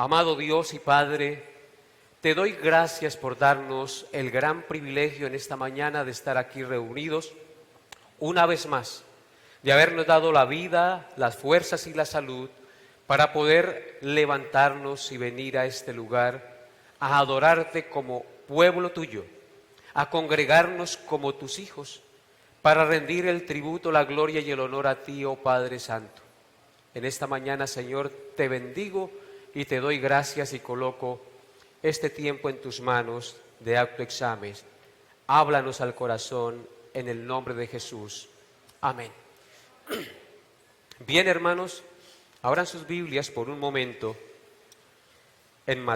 Amado Dios y Padre, te doy gracias por darnos el gran privilegio en esta mañana de estar aquí reunidos una vez más, de habernos dado la vida, las fuerzas y la salud para poder levantarnos y venir a este lugar a adorarte como pueblo tuyo, a congregarnos como tus hijos, para rendir el tributo, la gloria y el honor a ti, oh Padre Santo. En esta mañana, Señor, te bendigo y te doy gracias y coloco este tiempo en tus manos de autoexamen. Háblanos al corazón en el nombre de Jesús. Amén. Bien, hermanos, abran sus Biblias por un momento en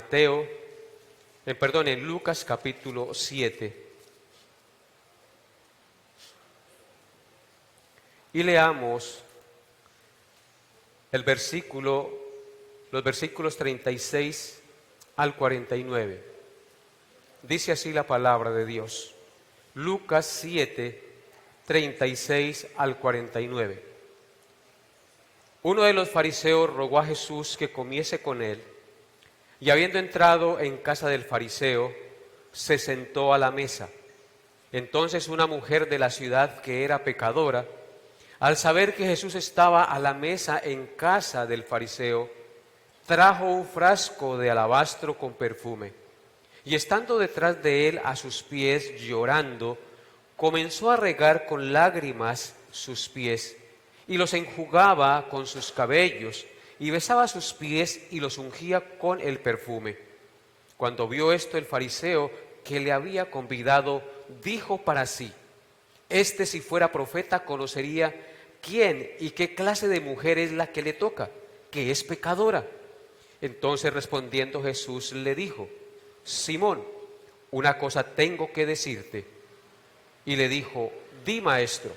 en Lucas capítulo 7. Y leamos los versículos 36 al 49. Dice así la palabra de Dios. Lucas 7, 36 al 49. Uno de los fariseos rogó a Jesús que comiese con él, y habiendo entrado en casa del fariseo, se sentó a la mesa. Entonces una mujer de la ciudad que era pecadora, al saber que Jesús estaba a la mesa en casa del fariseo, trajo un frasco de alabastro con perfume, y estando detrás de él a sus pies llorando, comenzó a regar con lágrimas sus pies, y los enjugaba con sus cabellos, y besaba sus pies y los ungía con el perfume. Cuando vio esto el fariseo que le había convidado, dijo para sí: este, si fuera profeta, conocería quién y qué clase de mujer es la que le toca, que es pecadora. Entonces respondiendo Jesús le dijo: Simón, una cosa tengo que decirte. Y le dijo: di, maestro.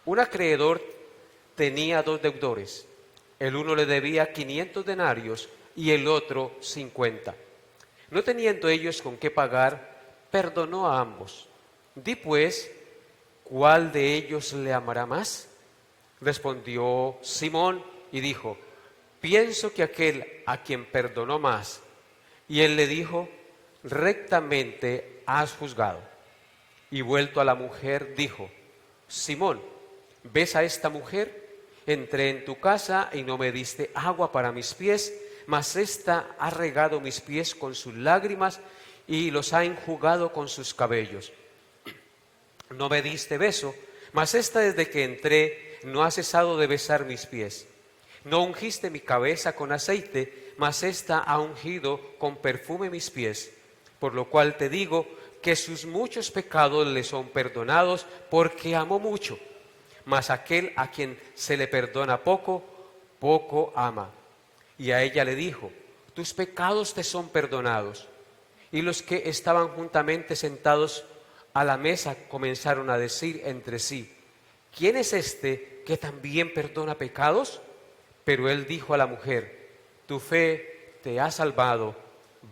Un acreedor tenía dos deudores. El uno le debía 500 denarios y el otro 50. No teniendo ellos con qué pagar, perdonó a ambos. Di pues, ¿cuál de ellos le amará más? Respondió Simón y dijo: pienso que aquel a quien perdonó más. Y él le dijo: rectamente has juzgado. Y vuelto a la mujer, dijo: Simón, ¿ves a esta mujer? Entré en tu casa y no me diste agua para mis pies, mas ésta ha regado mis pies con sus lágrimas y los ha enjugado con sus cabellos. No me diste beso, mas ésta desde que entré no ha cesado de besar mis pies. No ungiste mi cabeza con aceite, mas ésta ha ungido con perfume mis pies. Por lo cual te digo que sus muchos pecados le son perdonados, porque amó mucho. Mas aquel a quien se le perdona poco, poco ama. Y a ella le dijo: tus pecados te son perdonados. Y los que estaban juntamente sentados a la mesa comenzaron a decir entre sí: ¿quién es este que también perdona pecados? Pero él dijo a la mujer: tu fe te ha salvado,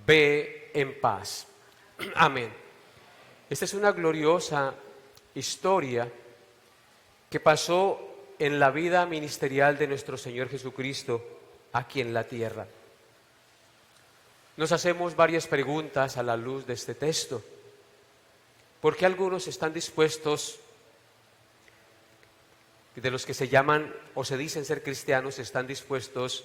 ve en paz. Amén. Esta es una gloriosa historia que pasó en la vida ministerial de nuestro Señor Jesucristo aquí en la tierra. Nos hacemos varias preguntas a la luz de este texto. ¿Por qué algunos están dispuestos, de los que se llaman o se dicen ser cristianos, están dispuestos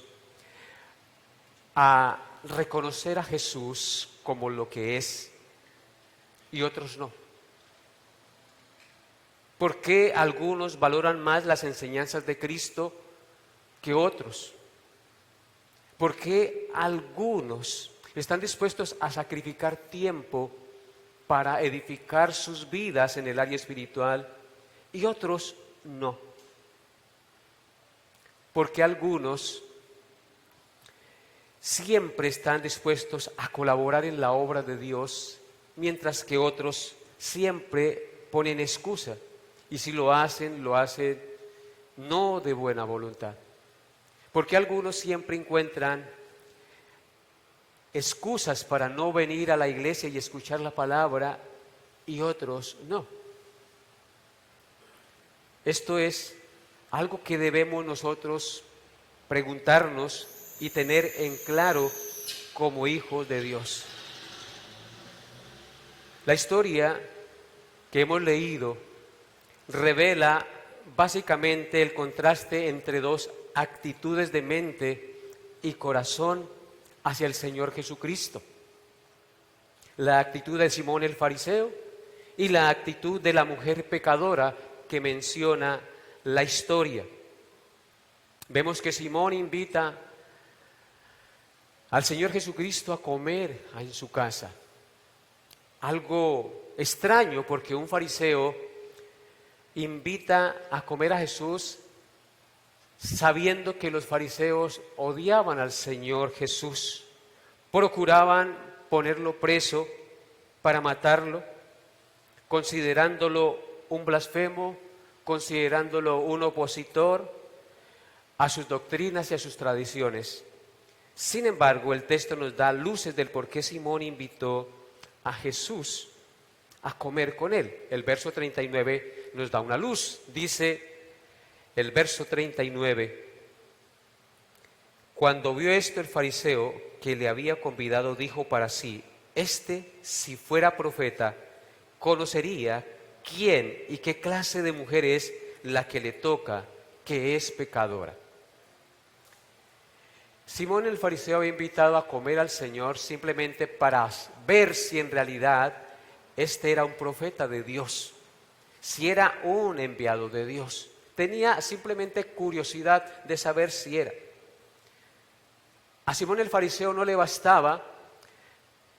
a reconocer a Jesús como lo que es y otros no? ¿Por qué algunos valoran más las enseñanzas de Cristo que otros? ¿Por qué algunos están dispuestos a sacrificar tiempo para edificar sus vidas en el área espiritual y otros no? ¿Por qué algunos siempre están dispuestos a colaborar en la obra de Dios, mientras que otros siempre ponen excusa? Y si lo hacen no de buena voluntad. Porque algunos siempre encuentran excusas para no venir a la iglesia y escuchar la palabra y otros no. Esto es algo que debemos nosotros preguntarnos y tener en claro como hijos de Dios. La historia que hemos leído revela básicamente el contraste entre dos actitudes de mente y corazón hacia el Señor Jesucristo. La actitud de Simón el fariseo y la actitud de la mujer pecadora que menciona la historia. Vemos que Simón invita al Señor Jesucristo a comer en su casa. Algo extraño, porque un fariseo invita a comer a Jesús sabiendo que los fariseos odiaban al Señor Jesús, procuraban ponerlo preso para matarlo, considerándolo un blasfemo, considerándolo un opositor a sus doctrinas y a sus tradiciones. Sin embargo, el texto nos da luces del por qué Simón invitó a Jesús a comer con él. El verso 39 nos da una luz. Dice el verso 39: cuando vio esto el fariseo que le había convidado, dijo para sí: si fuera profeta, conocería quién y qué clase de mujer es la que le toca, que es pecadora. Simón el fariseo había invitado a comer al Señor simplemente para ver si en realidad era un profeta de Dios, si era un enviado de Dios. Tenía simplemente curiosidad de saber si era. A Simón el fariseo no le bastaba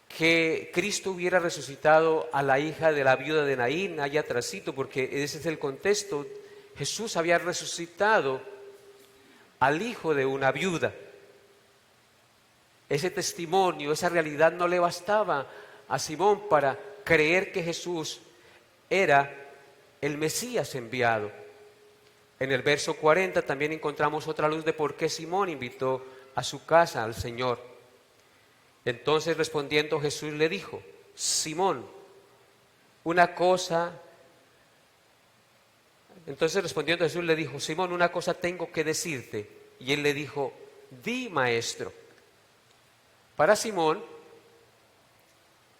que Cristo hubiera resucitado a la hija de la viuda de Naín allá atrásito, porque ese es el contexto. Jesús había resucitado al hijo de una viuda. Ese testimonio, esa realidad no le bastaba a Simón para creer que Jesús era el Mesías enviado. En el verso 40 también encontramos otra luz de por qué Simón invitó a su casa al Señor. Entonces respondiendo Jesús le dijo: Simón, una cosa tengo que decirte. Y él le dijo: di, maestro. Para Simón,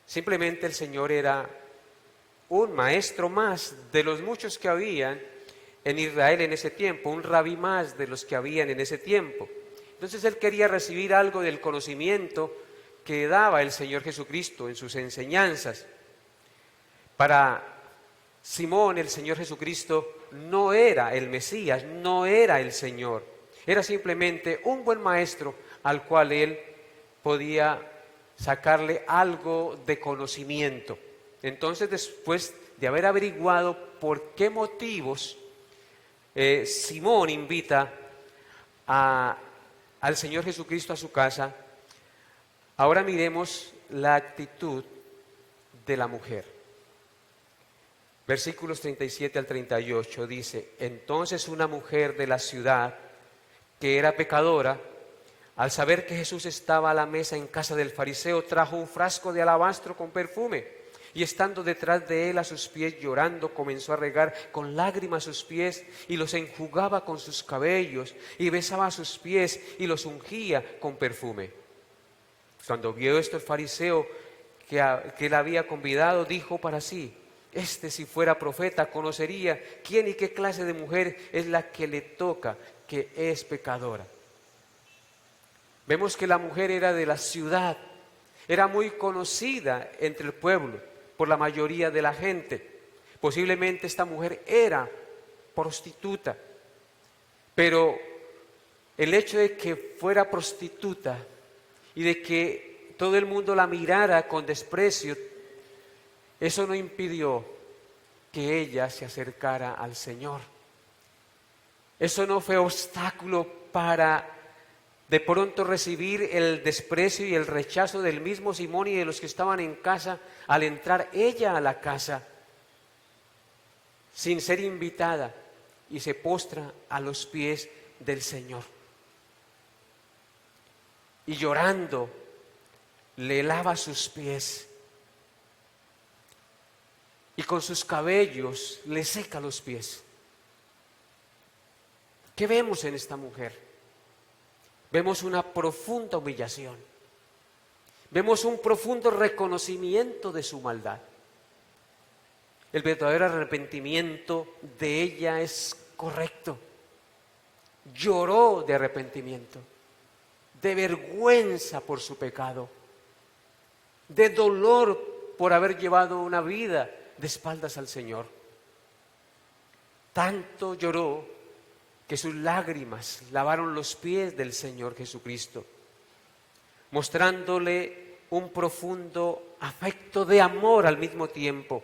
simplemente el Señor era un maestro más de los muchos que habían en Israel en ese tiempo, un rabí más de los que habían en ese tiempo. Entonces él quería recibir algo del conocimiento que daba el Señor Jesucristo en sus enseñanzas. Para Simón, el Señor Jesucristo no era el Mesías, no era el Señor. Era simplemente un buen maestro al cual él podía sacarle algo de conocimiento. Entonces, después de haber averiguado por qué motivos Simón invita al Señor Jesucristo a su casa, ahora miremos la actitud de la mujer. Versículos 37 al 38 dice: entonces una mujer de la ciudad, que era pecadora, al saber que Jesús estaba a la mesa en casa del fariseo, trajo un frasco de alabastro con perfume, y estando detrás de él a sus pies llorando, comenzó a regar con lágrimas sus pies, y los enjugaba con sus cabellos, y besaba sus pies, y los ungía con perfume. Cuando vio esto el fariseo que la había convidado, dijo para sí: si fuera profeta, conocería quién y qué clase de mujer es la que le toca, que es pecadora. Vemos que la mujer era de la ciudad, era muy conocida entre el pueblo por la mayoría de la gente. Posiblemente esta mujer era prostituta, pero el hecho de que fuera prostituta y de que todo el mundo la mirara con desprecio, eso no impidió que ella se acercara al Señor. Eso no fue obstáculo para de pronto recibir el desprecio y el rechazo del mismo Simón y de los que estaban en casa al entrar ella a la casa sin ser invitada, y se postra a los pies del Señor. Y llorando le lava sus pies y con sus cabellos le seca los pies. ¿Qué vemos en esta mujer? Vemos una profunda humillación. Vemos un profundo reconocimiento de su maldad. El verdadero arrepentimiento de ella es correcto. Lloró de arrepentimiento, de vergüenza por su pecado, de dolor por haber llevado una vida de espaldas al Señor. Tanto lloró que sus lágrimas lavaron los pies del Señor Jesucristo, mostrándole un profundo afecto de amor al mismo tiempo,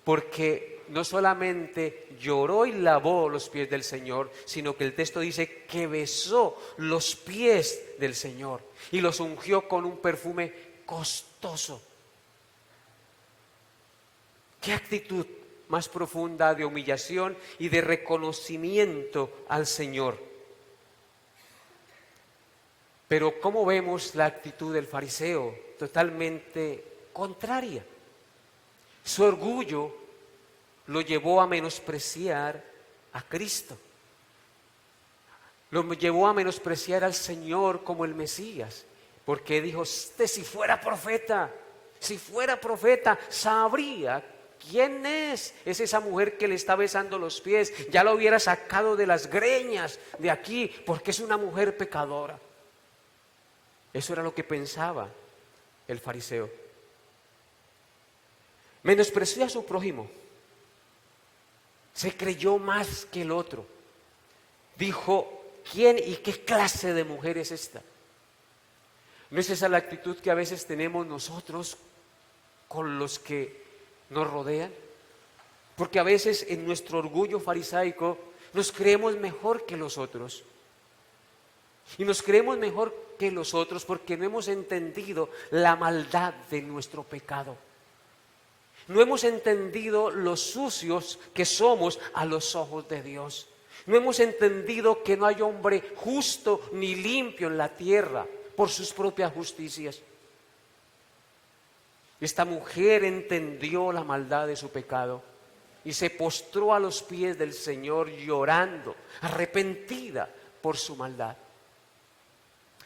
porque no solamente lloró y lavó los pies del Señor, sino que el texto dice que besó los pies del Señor y los ungió con un perfume costoso. ¿Qué actitud más profunda de humillación y de reconocimiento al Señor? Pero ¿cómo vemos la actitud del fariseo? Totalmente contraria. Su orgullo lo llevó a menospreciar a Cristo. Lo llevó a menospreciar al Señor como el Mesías, porque dijo: si fuera profeta, sabría quién es esa mujer que le está besando los pies. Ya lo hubiera sacado de las greñas de aquí, porque es una mujer pecadora. Eso era lo que pensaba el fariseo. Menospreció a su prójimo. Se creyó más que el otro. Dijo: ¿quién y qué clase de mujer es esta? ¿No es esa la actitud que a veces tenemos nosotros con los que nos rodean? Porque a veces en nuestro orgullo farisaico nos creemos mejor que los otros. Y nos creemos mejor que los otros porque no hemos entendido la maldad de nuestro pecado. No hemos entendido lo sucios que somos a los ojos de Dios. No hemos entendido que no hay hombre justo ni limpio en la tierra por sus propias justicias. Esta mujer entendió la maldad de su pecado y se postró a los pies del Señor llorando, arrepentida por su maldad.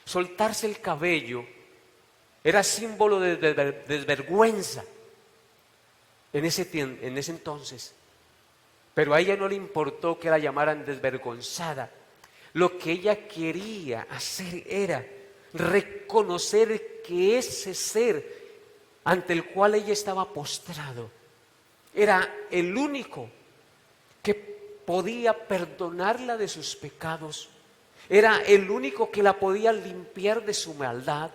Soltarse el cabello era símbolo de desvergüenza en ese entonces, pero a ella no le importó que la llamaran desvergonzada. Lo que ella quería hacer era reconocer que ese ser ante el cual ella estaba postrado era el único que podía perdonarla de sus pecados, era el único que la podía limpiar de su maldad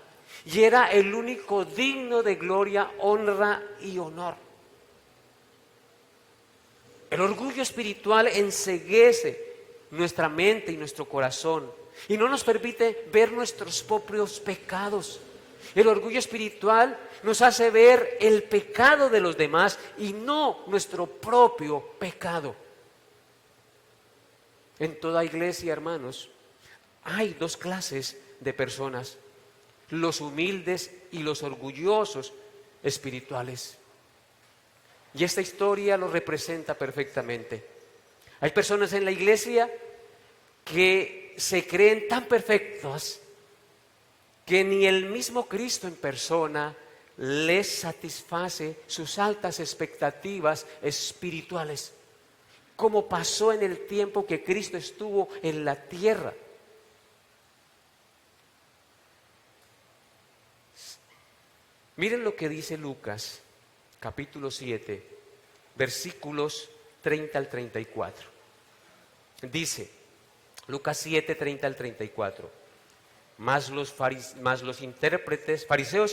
y era el único digno de gloria, honra y honor. El orgullo espiritual enceguece nuestra mente y nuestro corazón y no nos permite ver nuestros propios pecados. El orgullo espiritual nos hace ver el pecado de los demás y no nuestro propio pecado. En toda iglesia, hermanos, hay dos clases de personas: los humildes y los orgullosos espirituales. Y esta historia lo representa perfectamente. Hay personas en la iglesia que se creen tan perfectas que ni el mismo Cristo en persona les satisface sus altas expectativas espirituales, como pasó en el tiempo que Cristo estuvo en la tierra. Miren lo que dice Lucas, capítulo 7, versículos 30 al 34. Dice, Lucas 7, 30 al 34. Mas los fariseos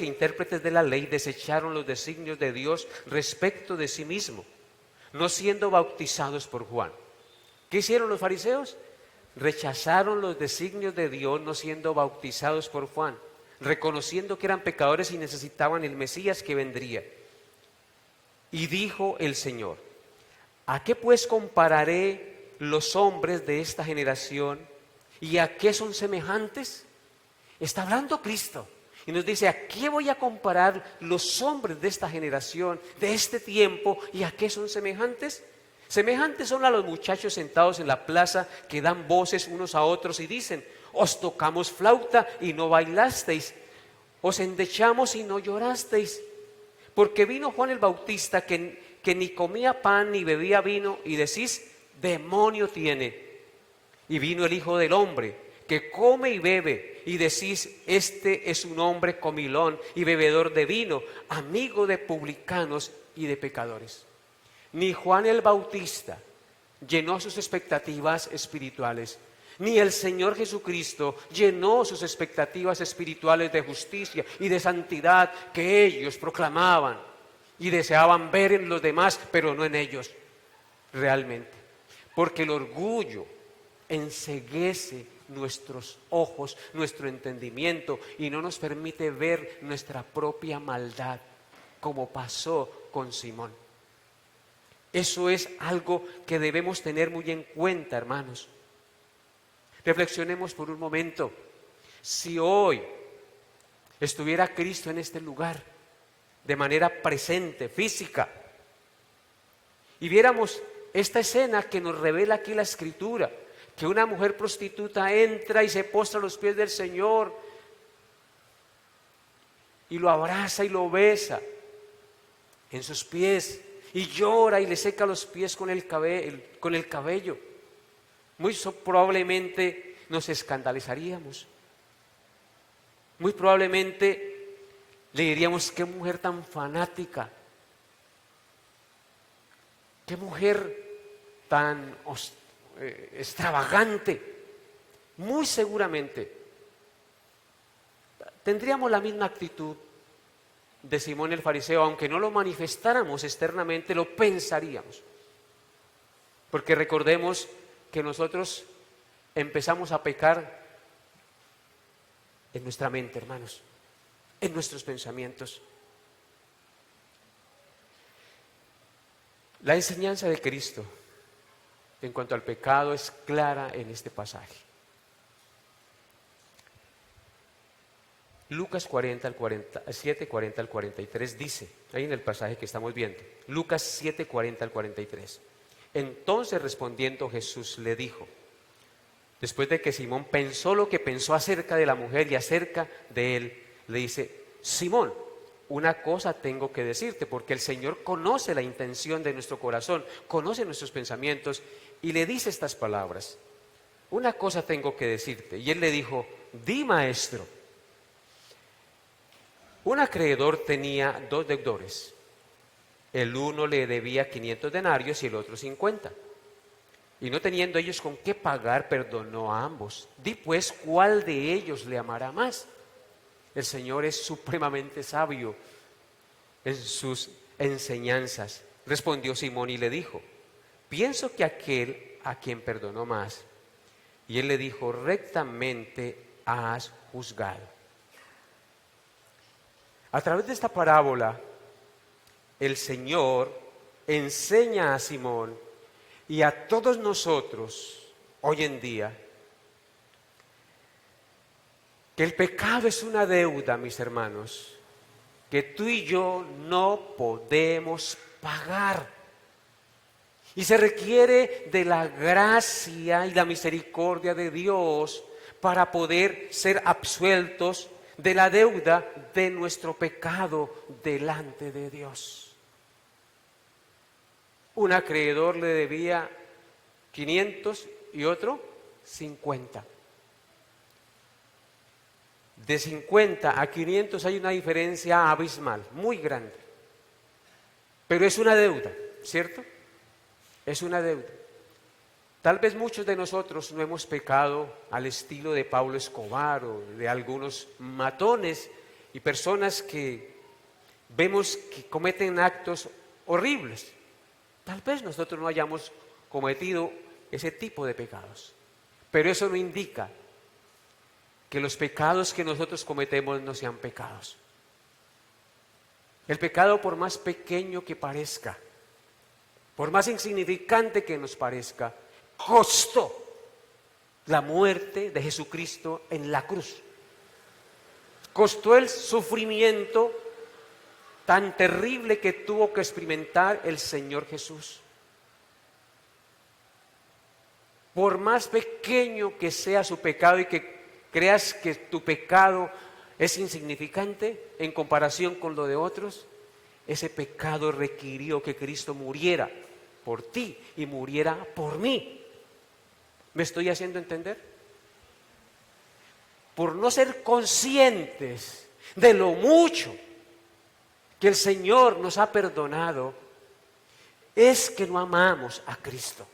e intérpretes de la ley desecharon los designios de Dios respecto de sí mismo, no siendo bautizados por Juan. ¿Qué hicieron los fariseos? Rechazaron los designios de Dios no siendo bautizados por Juan, reconociendo que eran pecadores y necesitaban el Mesías que vendría. Y dijo el Señor: ¿a qué pues compararé los hombres de esta generación y a qué son semejantes? Está hablando Cristo y nos dice: ¿a qué voy a comparar los hombres de esta generación, de este tiempo, y a qué son semejantes? Semejantes son a los muchachos sentados en la plaza que dan voces unos a otros y dicen: os tocamos flauta y no bailasteis, os endechamos y no llorasteis. Porque vino Juan el Bautista que ni comía pan ni bebía vino y decís, demonio tiene. Y vino el Hijo del Hombre que come y bebe y decís, este es un hombre comilón y bebedor de vino, amigo de publicanos y de pecadores. Ni Juan el Bautista llenó sus expectativas espirituales, ni el Señor Jesucristo llenó sus expectativas espirituales de justicia y de santidad que ellos proclamaban y deseaban ver en los demás, pero no en ellos realmente. Porque el orgullo enceguece nuestros ojos, nuestro entendimiento y no nos permite ver nuestra propia maldad, como pasó con Simón. Eso es algo que debemos tener muy en cuenta, hermanos. Reflexionemos por un momento. Si hoy estuviera Cristo en este lugar, de manera presente, física, y viéramos esta escena que nos revela aquí la Escritura, que una mujer prostituta entra y se postra a los pies del Señor y lo abraza y lo besa en sus pies y llora y le seca los pies con el cabello. Muy probablemente nos escandalizaríamos. Muy probablemente le diríamos, qué mujer tan fanática, qué mujer tan extravagante. Muy seguramente tendríamos la misma actitud de Simón el fariseo, aunque no lo manifestáramos externamente, lo pensaríamos. Porque recordemos que nosotros empezamos a pecar en nuestra mente, hermanos, en nuestros pensamientos. La enseñanza de Cristo en cuanto al pecado es clara en este pasaje. Lucas 7, 40 al 43 dice, ahí en el pasaje que estamos viendo, Lucas 7, 40 al 43. Entonces respondiendo Jesús le dijo, después de que Simón pensó lo que pensó acerca de la mujer y acerca de él, le dice, Simón, una cosa tengo que decirte, porque el Señor conoce la intención de nuestro corazón, conoce nuestros pensamientos, y le dice estas palabras, una cosa tengo que decirte. Y él le dijo, di, maestro. Un acreedor tenía 2 deudores. El uno le debía 500 denarios y el otro 50. Y no teniendo ellos con qué pagar, perdonó a ambos. Di pues, ¿cuál de ellos le amará más? El Señor es supremamente sabio en sus enseñanzas. Respondió Simón y le dijo, pienso que aquel a quien perdonó más. Y él le dijo, rectamente has juzgado. A través de esta parábola, el Señor enseña a Simón y a todos nosotros hoy en día que el pecado es una deuda, mis hermanos, que tú y yo no podemos pagar. Y se requiere de la gracia y la misericordia de Dios para poder ser absueltos de la deuda de nuestro pecado delante de Dios. Un acreedor le debía 500 y otro 50. De 50 a 500 hay una diferencia abismal, muy grande. Pero es una deuda, ¿cierto? Es una deuda. Tal vez muchos de nosotros no hemos pecado al estilo de Pablo Escobar o de algunos matones y personas que vemos que cometen actos horribles. Tal vez nosotros no hayamos cometido ese tipo de pecados, pero eso no indica que los pecados que nosotros cometemos no sean pecados. El pecado, por más pequeño que parezca, por más insignificante que nos parezca, costó la muerte de Jesucristo en la cruz. Costó el sufrimiento tan terrible que tuvo que experimentar el Señor Jesús. Por más pequeño que sea su pecado y que creas que tu pecado es insignificante en comparación con lo de otros, ese pecado requirió que Cristo muriera por ti y muriera por mí. ¿Me estoy haciendo entender? Por no ser conscientes de lo mucho que el Señor nos ha perdonado, es que no amamos a Cristo.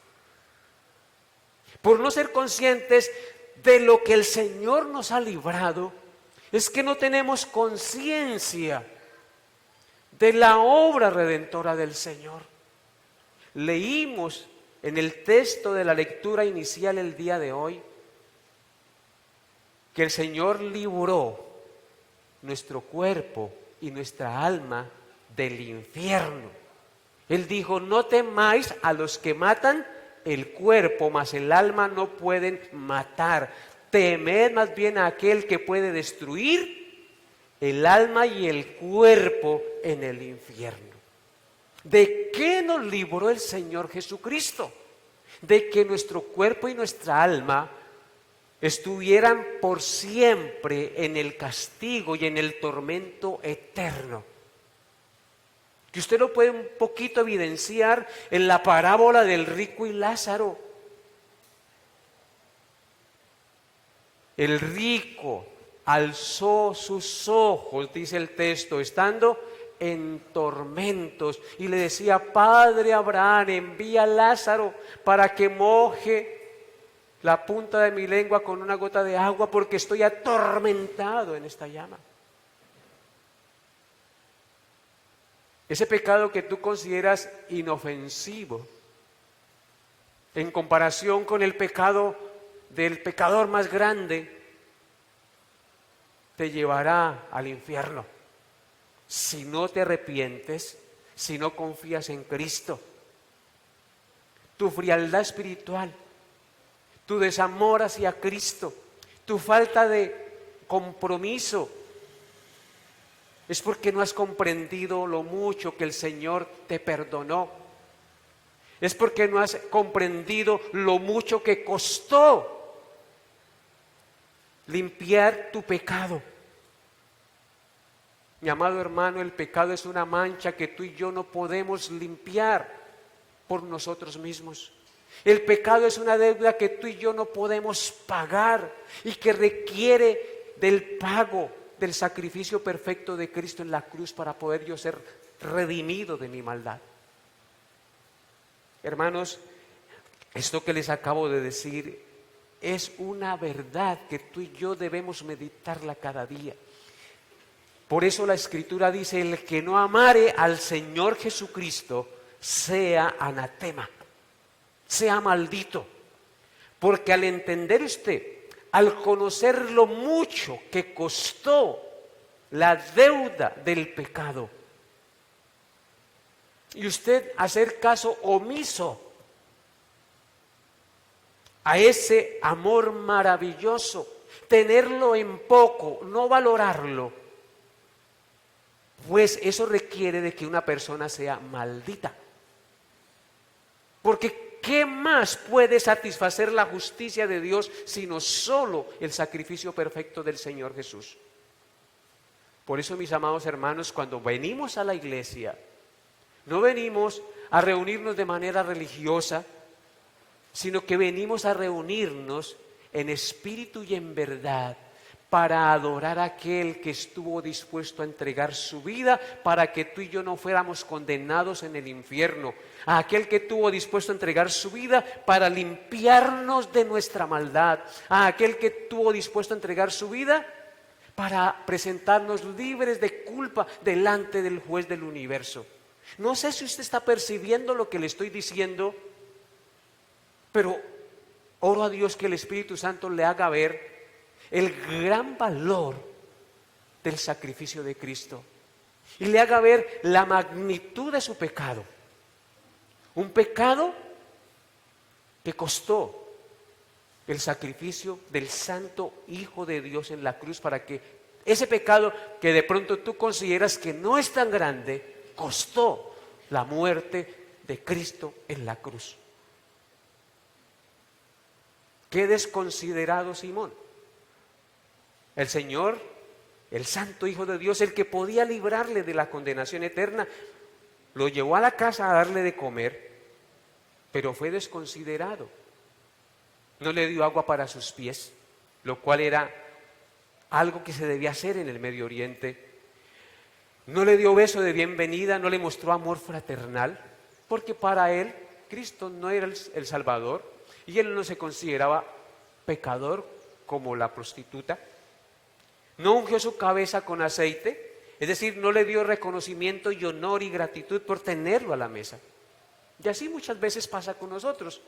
Por no ser conscientes de lo que el Señor nos ha librado, es que no tenemos conciencia de la obra redentora del Señor. Leímos en el texto de la lectura inicial el día de hoy que el Señor libró nuestro cuerpo y nuestra alma del infierno. Él dijo: no temáis a los que matan el cuerpo, mas el alma no pueden matar. Temed más bien a aquel que puede destruir el alma y el cuerpo en el infierno. ¿De qué nos libró el Señor Jesucristo? De que nuestro cuerpo y nuestra alma estuvieran por siempre en el castigo y en el tormento eterno. Que usted lo puede un poquito evidenciar en la parábola del rico y Lázaro. El rico alzó sus ojos, dice el texto, estando en tormentos, y le decía: Padre Abraham, envía a Lázaro para que moje la punta de mi lengua con una gota de agua, porque estoy atormentado en esta llama. Ese pecado que tú consideras inofensivo en comparación con el pecado del pecador más grande, te llevará al infierno si no te arrepientes, si no confías en Cristo. Tu frialdad espiritual, tu desamor hacia Cristo, tu falta de compromiso, es porque no has comprendido lo mucho que el Señor te perdonó. Es porque no has comprendido lo mucho que costó limpiar tu pecado. Mi amado hermano, el pecado es una mancha que tú y yo no podemos limpiar por nosotros mismos. El pecado es una deuda que tú y yo no podemos pagar y que requiere del pago del sacrificio perfecto de Cristo en la cruz para poder yo ser redimido de mi maldad. Hermanos, esto que les acabo de decir es una verdad que tú y yo debemos meditarla cada día. Por eso la Escritura dice: el que no amare al Señor Jesucristo sea anatema, sea maldito. Porque al entender usted, al conocer lo mucho que costó la deuda del pecado, y usted hacer caso omiso a ese amor maravilloso, tenerlo en poco, no valorarlo, pues eso requiere de que una persona sea maldita. Porque ¿qué más puede satisfacer la justicia de Dios sino solo el sacrificio perfecto del Señor Jesús? Por eso, mis amados hermanos, cuando venimos a la iglesia, no venimos a reunirnos de manera religiosa, sino que venimos a reunirnos en espíritu y en verdad para adorar a aquel que estuvo dispuesto a entregar su vida para que tú y yo no fuéramos condenados en el infierno, a aquel que estuvo dispuesto a entregar su vida para limpiarnos de nuestra maldad, a aquel que estuvo dispuesto a entregar su vida para presentarnos libres de culpa delante del juez del universo. No sé si usted está percibiendo lo que le estoy diciendo, pero oro a Dios que el Espíritu Santo le haga ver el gran valor del sacrificio de Cristo y le haga ver la magnitud de su pecado. Un pecado que costó el sacrificio del Santo Hijo de Dios en la cruz para que ese pecado que de pronto tú consideras que no es tan grande, costó la muerte de Cristo en la cruz. Qué desconsiderado Simón. El Señor el santo Hijo de Dios, el que podía librarle de la condenación eterna, lo llevó a la casa a darle de comer, pero fue desconsiderado. No le dio agua para sus pies, lo cual era algo que se debía hacer en el Medio Oriente. No le dio beso de bienvenida, no le mostró amor fraternal, porque para él Cristo no era el Salvador y él no se consideraba pecador como la prostituta. No ungió su cabeza con aceite, es decir, no le dio reconocimiento y honor y gratitud por tenerlo a la mesa. Y así muchas veces pasa con nosotros.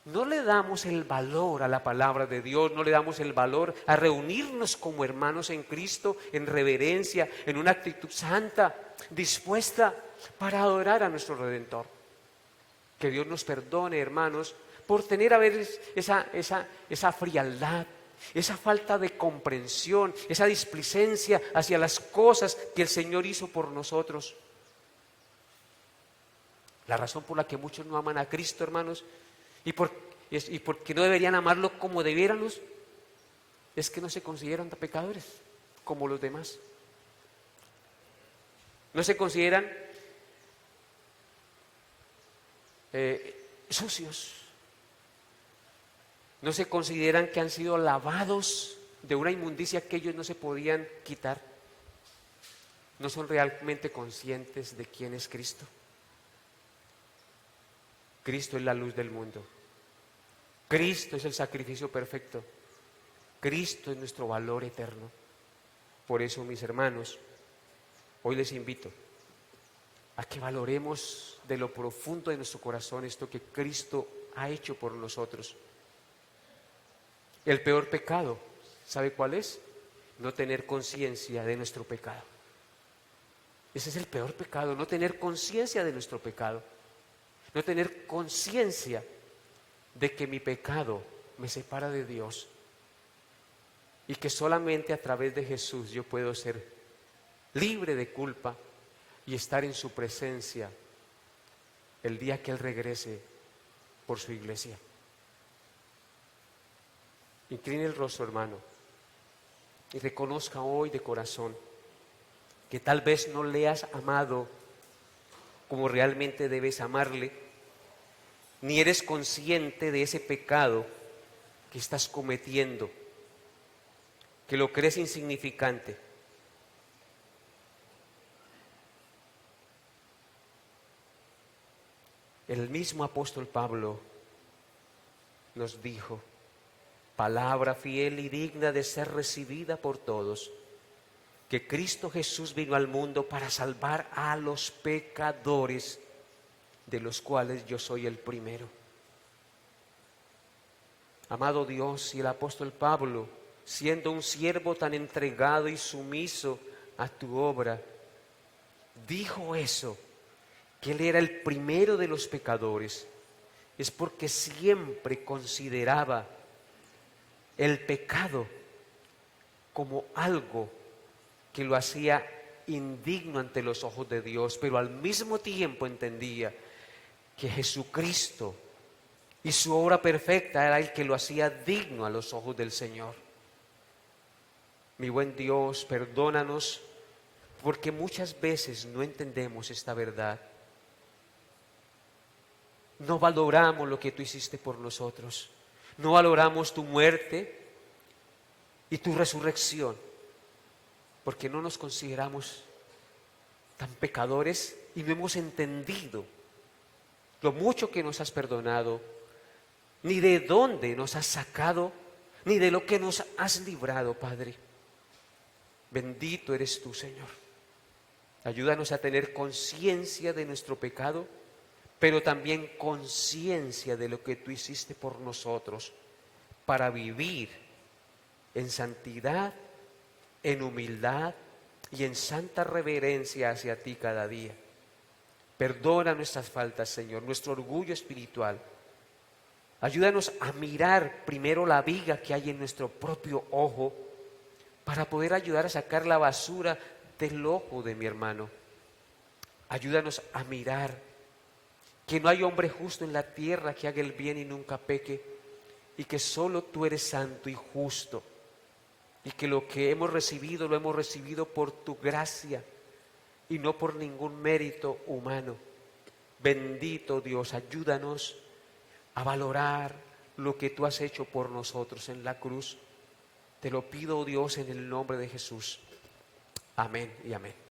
No le damos el valor a la palabra de Dios, no le damos el valor a reunirnos como hermanos en Cristo, en reverencia, en una actitud santa, dispuesta para adorar a nuestro Redentor. Que Dios nos perdone, hermanos, por tener a veces esa frialdad, esa falta de comprensión, esa displicencia hacia las cosas que el Señor hizo por nosotros. La razón por la que muchos no aman a Cristo, hermanos, y porque no deberían amarlo como debiéramos, es que no se consideran pecadores como los demás. No se consideran sucios. No se consideran que han sido lavados de una inmundicia que ellos no se podían quitar. No son realmente conscientes de quién es Cristo. Cristo es la luz del mundo. Cristo es el sacrificio perfecto. Cristo es nuestro valor eterno. Por eso, mis hermanos, hoy les invito a que valoremos de lo profundo de nuestro corazón esto que Cristo ha hecho por nosotros. El peor pecado, ¿sabe cuál es? No tener conciencia de nuestro pecado. Ese es el peor pecado, no tener conciencia de nuestro pecado. No tener conciencia de que mi pecado me separa de Dios y que solamente a través de Jesús yo puedo ser libre de culpa y estar en su presencia el día que Él regrese por su iglesia. Incline el rostro, hermano, y reconozca hoy de corazón que tal vez no le has amado como realmente debes amarle, ni eres consciente de ese pecado que estás cometiendo, que lo crees insignificante. El mismo apóstol Pablo nos dijo, palabra fiel y digna de ser recibida por todos, que Cristo Jesús vino al mundo para salvar a los pecadores, de los cuales yo soy el primero. Amado Dios, y el apóstol Pablo, siendo un siervo tan entregado y sumiso a tu obra, dijo eso, que él era el primero de los pecadores, es porque siempre consideraba el pecado como algo que lo hacía indigno ante los ojos de Dios, pero al mismo tiempo entendía que Jesucristo y su obra perfecta era el que lo hacía digno a los ojos del Señor. Mi buen Dios, perdónanos, porque muchas veces no entendemos esta verdad. No valoramos lo que tú hiciste por nosotros. No valoramos tu muerte y tu resurrección, porque no nos consideramos tan pecadores y no hemos entendido lo mucho que nos has perdonado, ni de dónde nos has sacado, ni de lo que nos has librado, Padre. Bendito eres tú, Señor. Ayúdanos a tener conciencia de nuestro pecado, pero también conciencia de lo que tú hiciste por nosotros, para vivir en santidad, en humildad y en santa reverencia hacia ti cada día. Perdona nuestras faltas, Señor, nuestro orgullo espiritual. Ayúdanos a mirar primero la viga que hay en nuestro propio ojo para poder ayudar a sacar la basura del ojo de mi hermano. Ayúdanos a mirar que no hay hombre justo en la tierra que haga el bien y nunca peque, y que solo tú eres santo y justo. y que lo que hemos recibido lo hemos recibido por tu gracia y no por ningún mérito humano. Bendito Dios, ayúdanos a valorar lo que tú has hecho por nosotros en la cruz. Te lo pido, Dios, en el nombre de Jesús. Amén y amén.